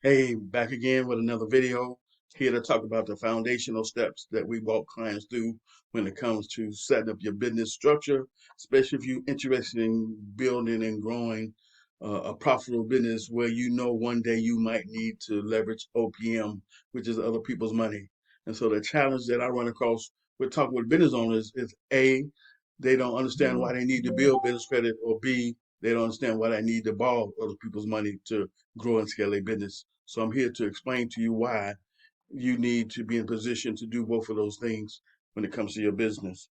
Hey, back again with another video. Here to talk about the foundational steps that we walk clients through when it comes to setting up your business structure, especially if you're interested in building and growing a profitable business where you know one day you might need to leverage OPM, which is other people's money. And so the challenge that I run across with talking with business owners is A, they don't understand why they need to build business credit, or B, they don't understand why they need to borrow other people's money to grow and scale their business. So I'm here to explain to you why you need to be in position to do both of those things when it comes to your business.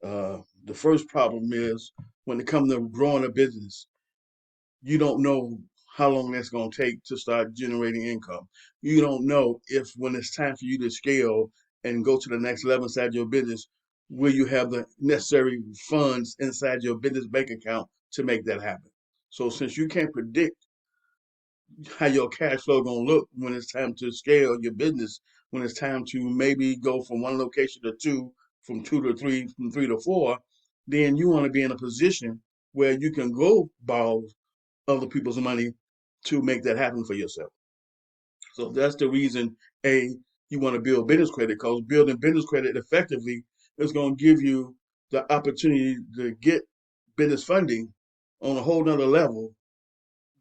The first problem is when it comes to growing a business, you don't know how long that's going to take to start generating income. You don't know if when it's time for you to scale and go to the next level inside your business, will you have the necessary funds inside your business bank account to make that happen. So since you can't predict how your cash flow gonna look when it's time to scale your business, when it's time to maybe go from one location to two, from two to three, from three to four, then you want to be in a position where you can go borrow other people's money to make that happen for yourself. So that's the reason, A, you want to build business credit, because building business credit effectively is going to give you the opportunity to get business funding on a whole nother level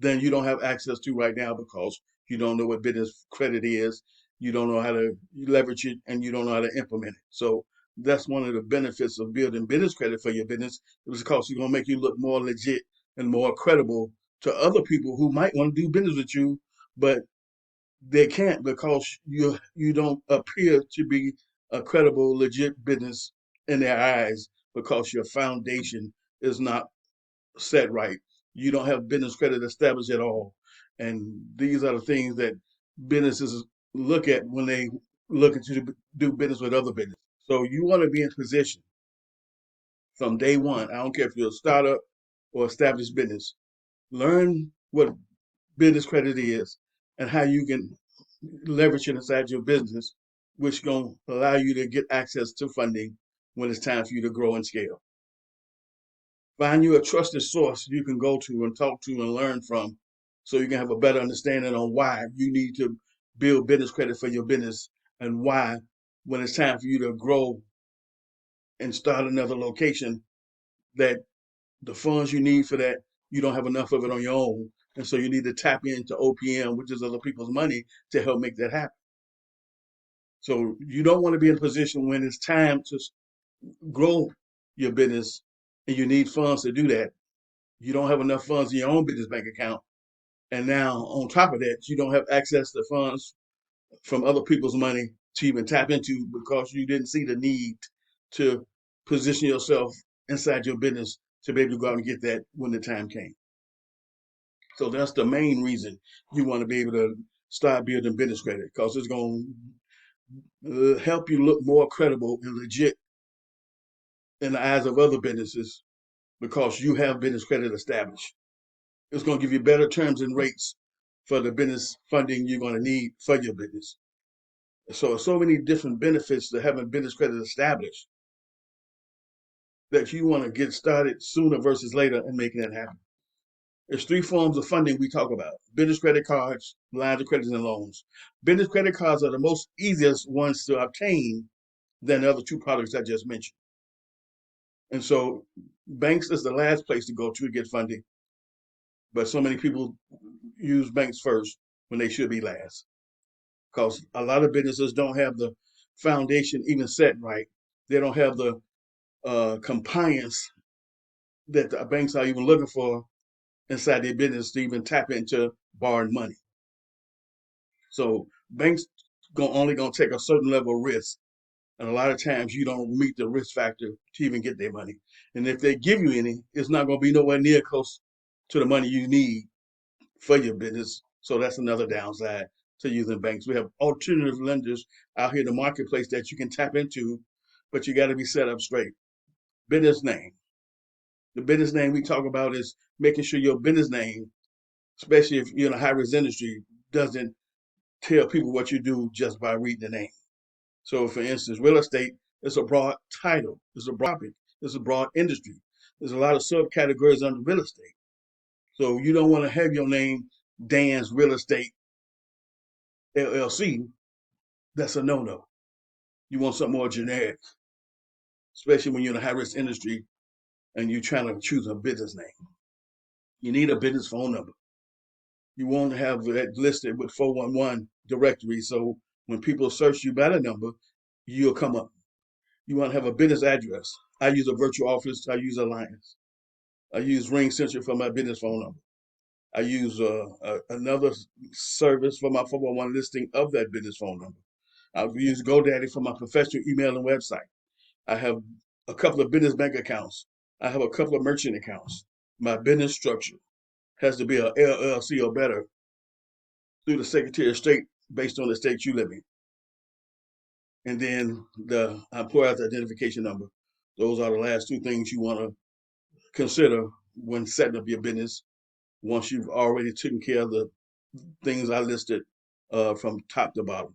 than you don't have access to right now, because you don't know what business credit is, you don't know how to leverage it, and you don't know how to implement it. So that's one of the benefits of building business credit for your business, because it's going to make you look more legit and more credible to other people who might want to do business with you, but they can't because you don't appear to be a credible, legit business in their eyes, because your foundation is not set right. You don't have business credit established at all. And these are the things that businesses look at when they look at you to do business with other business. So you want to be in position from day one. I don't care if you're a startup or established business. Learn what business credit is and how you can leverage it inside your business, which is going to allow you to get access to funding when it's time for you to grow and scale. Find you a trusted source you can go to and talk to and learn from, so you can have a better understanding on why you need to build business credit for your business, and why when it's time for you to grow and start another location, that the funds you need for that, you don't have enough of it on your own. And so you need to tap into OPM, which is other people's money, to help make that happen. So you don't want to be in a position when it's time to grow your business and you need funds to do that. You don't have enough funds in your own business bank account. And now, on top of that, you don't have access to funds from other people's money to even tap into, because you didn't see the need to position yourself inside your business to be able to go out and get that when the time came. So that's the main reason you want to be able to start building business credit, because it's going to help you look more credible and legit in the eyes of other businesses, because you have business credit established. It's going to give you better terms and rates for the business funding you're going to need for your business. So many different benefits to having business credit established, that you want to get started sooner versus later and making it happen. There's three forms of funding we talk about: business credit cards, lines of credit, and loans. Business credit cards are the most easiest ones to obtain than the other two products I just mentioned. And so banks is the last place to go to get funding, but so many people use banks first when they should be last, because a lot of businesses don't have the foundation even set right. They don't have the compliance that the banks are even looking for inside their business to even tap into borrowing money. So banks only gonna take a certain level of risk, and a lot of times you don't meet the risk factor to even get their money. And if they give you any, it's not gonna be nowhere near close to the money you need for your business. So that's another downside to using banks. We have alternative lenders out here in the marketplace that you can tap into, but you got to be set up straight. Business name. The business name we talk about is making sure your business name, especially if you're in a high risk industry, doesn't tell people what you do just by reading the name. So, for instance, real estate is a broad title, it's a broad topic, it's a broad industry. There's a lot of subcategories under real estate. So you don't want to have your name Dan's Real Estate LLC, that's a no-no. You want something more generic, especially when you're in a high-risk industry and you're trying to choose a business name. You need a business phone number. You want to have that listed with 411 directory, so when people search you by the number, you'll come up. You want to have a business address. I use a virtual office. I use Alliance. I use RingCentral for my business phone number. I use another service for my 411 listing of that business phone number. I use GoDaddy for my professional email and website. I have a couple of business bank accounts. I have a couple of merchant accounts. My business structure has to be a LLC or better through the Secretary of State based on the state you live in. And then the employer's identification number. Those are the last two things you want to consider when setting up your business once you've already taken care of the things I listed from top to bottom.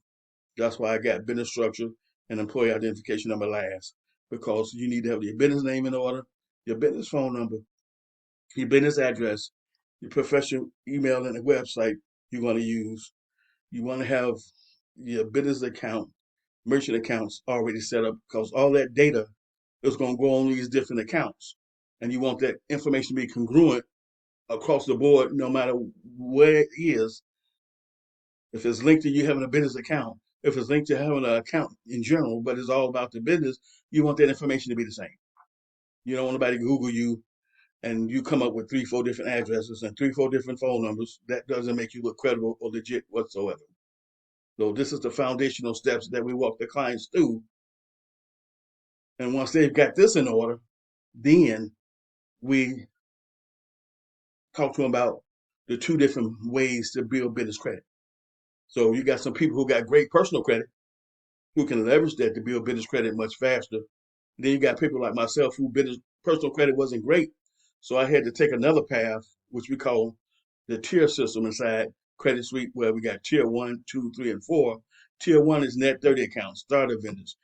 That's why I got business structure and employee identification number last, because you need to have your business name in order, your business phone number, your business address, your professional email and the website you're going to use. You want to have your business account, merchant accounts already set up, because all that data is going to go on these different accounts. And you want that information to be congruent across the board, no matter where it is. If it's linked to you having a business account, if it's linked to having an account in general, but it's all about the business, you want that information to be the same. You don't want nobody to Google you and you come up with 3-4 different addresses and 3-4 different phone numbers. That doesn't make you look credible or legit whatsoever. So this is the foundational steps that we walk the clients through. And once they've got this in order, then we talk to them about the two different ways to build business credit. So you got some people who got great personal credit who can leverage that to build business credit much faster. Then you got people like myself who business personal credit wasn't great. So I had to take another path, which we call the tier system inside Credit Suite, where we got tier 1, 2, 3, and 4. Tier 1 is net 30 accounts, starter vendors,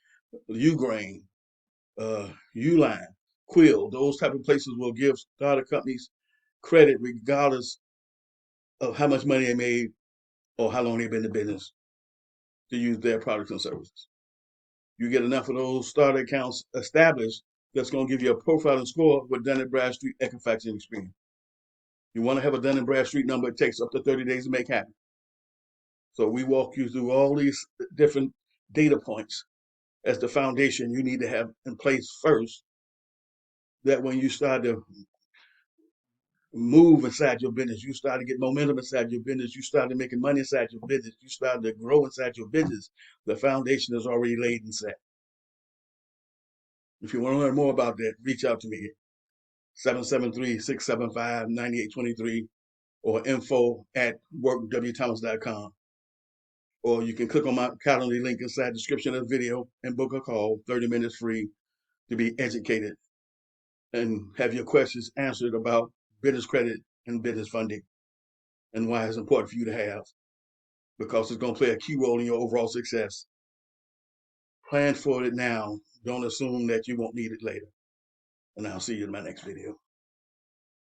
Ugrain, Uline, Quill. Those type of places will give starter companies credit regardless of how much money they made or how long they've been in business to use their products and services. You get enough of those starter accounts established, that's going to give you a profile and score with Dun & Bradstreet, Equifax, and Experian. You want to have a Dun & Bradstreet number, it takes up to 30 days to make happen. So we walk you through all these different data points as the foundation you need to have in place first, that when you start to move inside your business, you start to get momentum inside your business, you start to making money inside your business, you start to grow inside your business, the foundation is already laid and set. If you want to learn more about that, reach out to me, 773-675-9823 or info@workwthomas.com. Or you can click on my Calendly link inside the description of the video and book a call, 30 minutes free, to be educated and have your questions answered about business credit and business funding and why it's important for you to have, because it's going to play a key role in your overall success. Plan for it now. Don't assume that you won't need it later. And I'll see you in my next video.